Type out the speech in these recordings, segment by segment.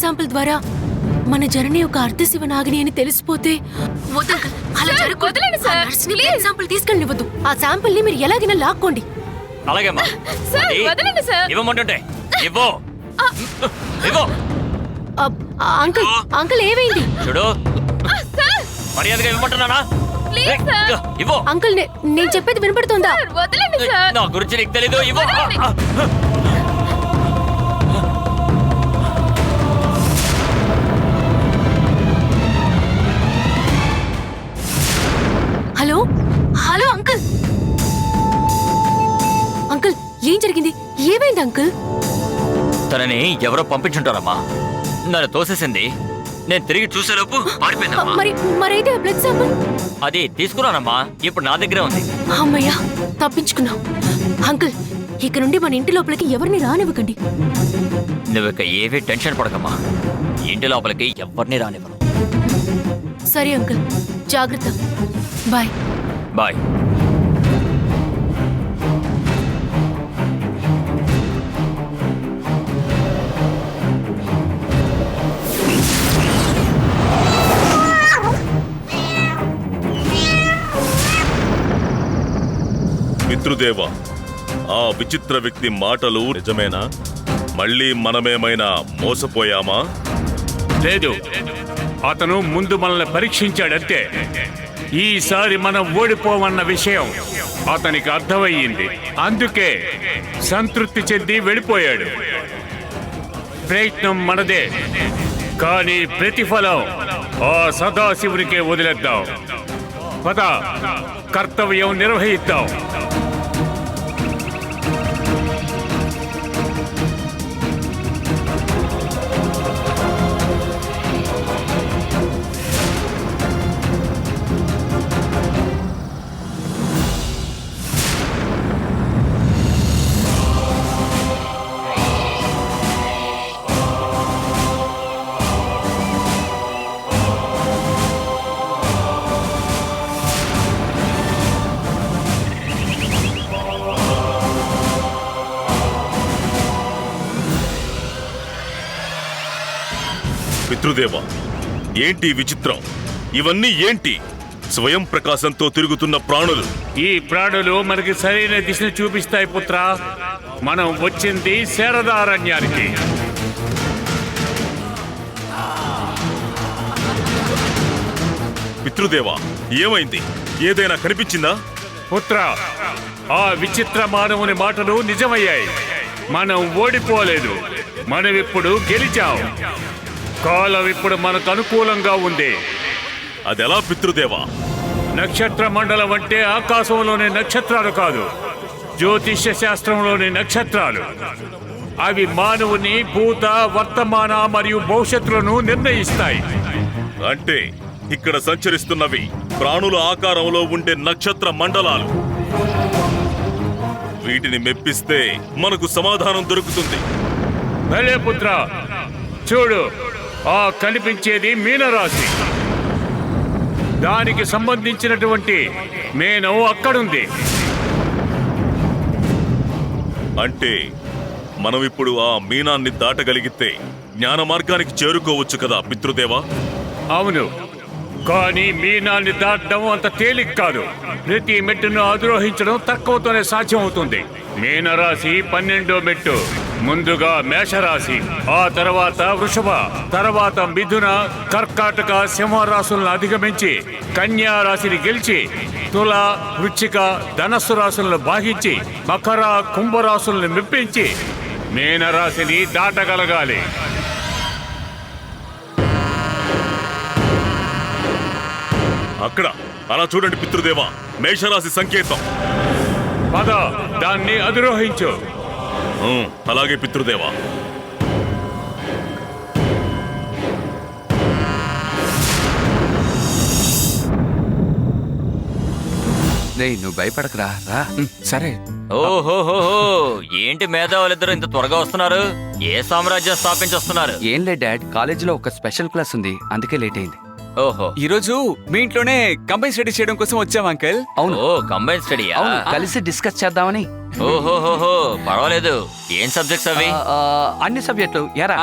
Sample ద్వారా మన journey ఒక అర్ధశివ నాగిని అని తెలిసిపోతే అలా వదలండి సార్, ప్లీజ్. శాంపిల్ తీసుకెళ్ళనివ్వద్దు. ఆ శాంపిల్ ని మీరు ఎలాగైనా లాక్కోండి. అలాగేమ్మా. సార్, వదలండి సార్. ఇవ్వమంటుంటే ఇవ్వు. ఇవ్వు. అంకుల్ అంకుల్ ఏమైంది? చూడు, సార్, మర్యాదగా ఇవ్వమంటున్నానా? Please sir. ఇవ్వు. అంకుల్ నేను చెప్పేది వినపడుతుందా? సార్, వదలండి సార్. నా గురించి నీకు తెలీదు. ఇవ్వు. వదలండి. Hello hello uncle. అంకుల్ ఏం జరిగింది? ఏమైంది అంకుల్? తనని ఎవరో పంపించుంటారమ్మా. నన్ను తోసేసింది. నేను తిరిగి చూసేలోపు పారిపోయిందమ్మా. మరైతే బ్లడ్ శాంపిల్ అది తీసుకున్నానమ్మా. ఇప్పుడు నా దగ్గరే ఉంది. అమ్మయ్యా, తప్పించుకున్నావు. అంకుల్ ఇక నుండి మన ఇంటి లోపలికి ఎవరిని రానివ్వకండి. నువ్వు ఇక ఏవీ టెన్షన్ పడకమ్మా. ఇంటి లోపలికి ఎవరిని రానివ్వను. సరే అంకుల్, జాగ్రత్త. Bye bye. పితృదేవ, ఆ విచిత్ర వ్యక్తి మాటలు నిజమేనా? మళ్ళీ మనమేమైనా మోసపోయామా? లేదు, అతను ముందు మనల్ని పరీక్షించాడంతే. ఈసారి మనం ఓడిపోవన్న విషయం అతనికి అర్థమయ్యింది. అందుకే సంతృప్తి చెంది వెళ్ళిపోయాడు. ప్రయత్నం మనదే, కానీ ప్రతిఫలం ఆ సదాశివునికే వదిలేద్దాం. పద, కర్తవ్యం నిర్వహిద్దాం. పితృదేవ, ఏంటి విచిత్రం? ఇవన్నీ ఏంటి? స్వయం ప్రకాశంతో తిరుగుతున్న ప్రాణులు. ఈ ప్రాణులు మనకి సరైన దిశను చూపిస్తాయి పుత్ర. మనం వచ్చింది శారదారణ్యానికి. పితృదేవ, ఏమైంది? ఏదైనా కనిపించిందా? పుత్ర, ఆ విచిత్ర మానవుని మాటలు నిజమయ్యాయి. మనం ఓడిపోలేదు, మనమిప్పుడు గెలిచాం. కాలం ఇప్పుడు మనకు అనుకూలంగా ఉంది. అదెలా పితృదేవా? నక్షత్ర మండలం అంటే ఆకాశంలోని నక్షత్రాలు కాదు, జ్యోతిష్య శాస్త్రంలోని నక్షత్రాలు. అవి మానవుని భూత, వర్తమాన మరియు భవిష్యత్తులను నిర్ణయిస్తాయి. అంటే ఇక్కడ సంచరిస్తున్నవి ప్రాణుల ఆకారంలో ఉండే నక్షత్ర మండలాలు. వీటిని మెప్పిస్తే మనకు సమాధానం దొరుకుతుంది. భలే పుత్ర, చూడు, ఆ కనిపించేది మీనరాశి. దానికి సంబంధించినటువంటి మేనం అక్కడుంది. అంటే మనం ఇప్పుడు ఆ మీనాన్ని దాటగలిగితే జ్ఞాన మార్గానికి చేరుకోవచ్చు కదా పితృదేవా? అవును, కానీ మీనాన్ని దాటడం అంత తేలిక కాదు. ప్రతి మెట్టును అధిరోహించడం తక్కువతోనే సాధ్యం అవుతుంది. మీనరాశి 12వ మెట్టు. ముందుగా మేషరాశి, ఆ తర్వాత వృషభ, తర్వాత మిథున, కర్కాటక, సింహరాశులను అధిగమించి కన్యా రాశిని గెలిచి తుల, వృశ్చిక, ధనస్సు రాశులను బాహించి మకర, కుంభరాశులను మెప్పించి మీనరాశిని దాటగలగాలి. అక్కడ అలా చూడండి పితృదేవా, మేషరాశి సంకేతం. పద, దాన్ని అధిరోహించు. అలాగే పితృదేవా. నువ్వు భయపడకరా, రా. సరే. ఓహోహోహో, ఏంటి మేధావులిద్దరు ఇంత త్వరగా వస్తున్నారు? ఏ సామ్రాజ్యం స్థాపించొస్తున్నారు? ఏం లే డాడ్, కాలేజీలో ఒక స్పెషల్ క్లాస్ ఉంది, అందుకే లేట్ అయింది. ఓహో ఈ రోజు మీ ఇంట్లోనే కంబైన్ స్టడీ చేయడం కోసం వచ్చాం అంకుల్. అవును ఓ కంబైన్ స్టడీయా అవును కలిసి డిస్కస్ చేద్దామని. ఓహోహోహో పర్వాలేదు. ఏం సబ్జెక్ట్స్ అవి? అన్ని సబ్జెక్టులు ఎరా.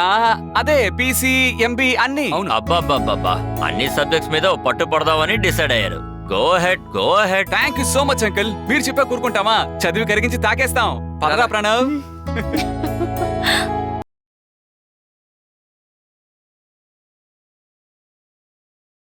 అదే పీసీ ఎంబీ అన్ని. అవును అబ్బాబ్బాబ్బా అన్ని సబ్జెక్ట్స్ మీద పట్టు పడదామని డిసైడ్ అయ్యారు. Go head go head. Thank you so much uncle. మీరు చెప్పా కూరుకుంటామా, చదివి కరిగించి తాకేస్తాం. పదరా ప్రణవ్.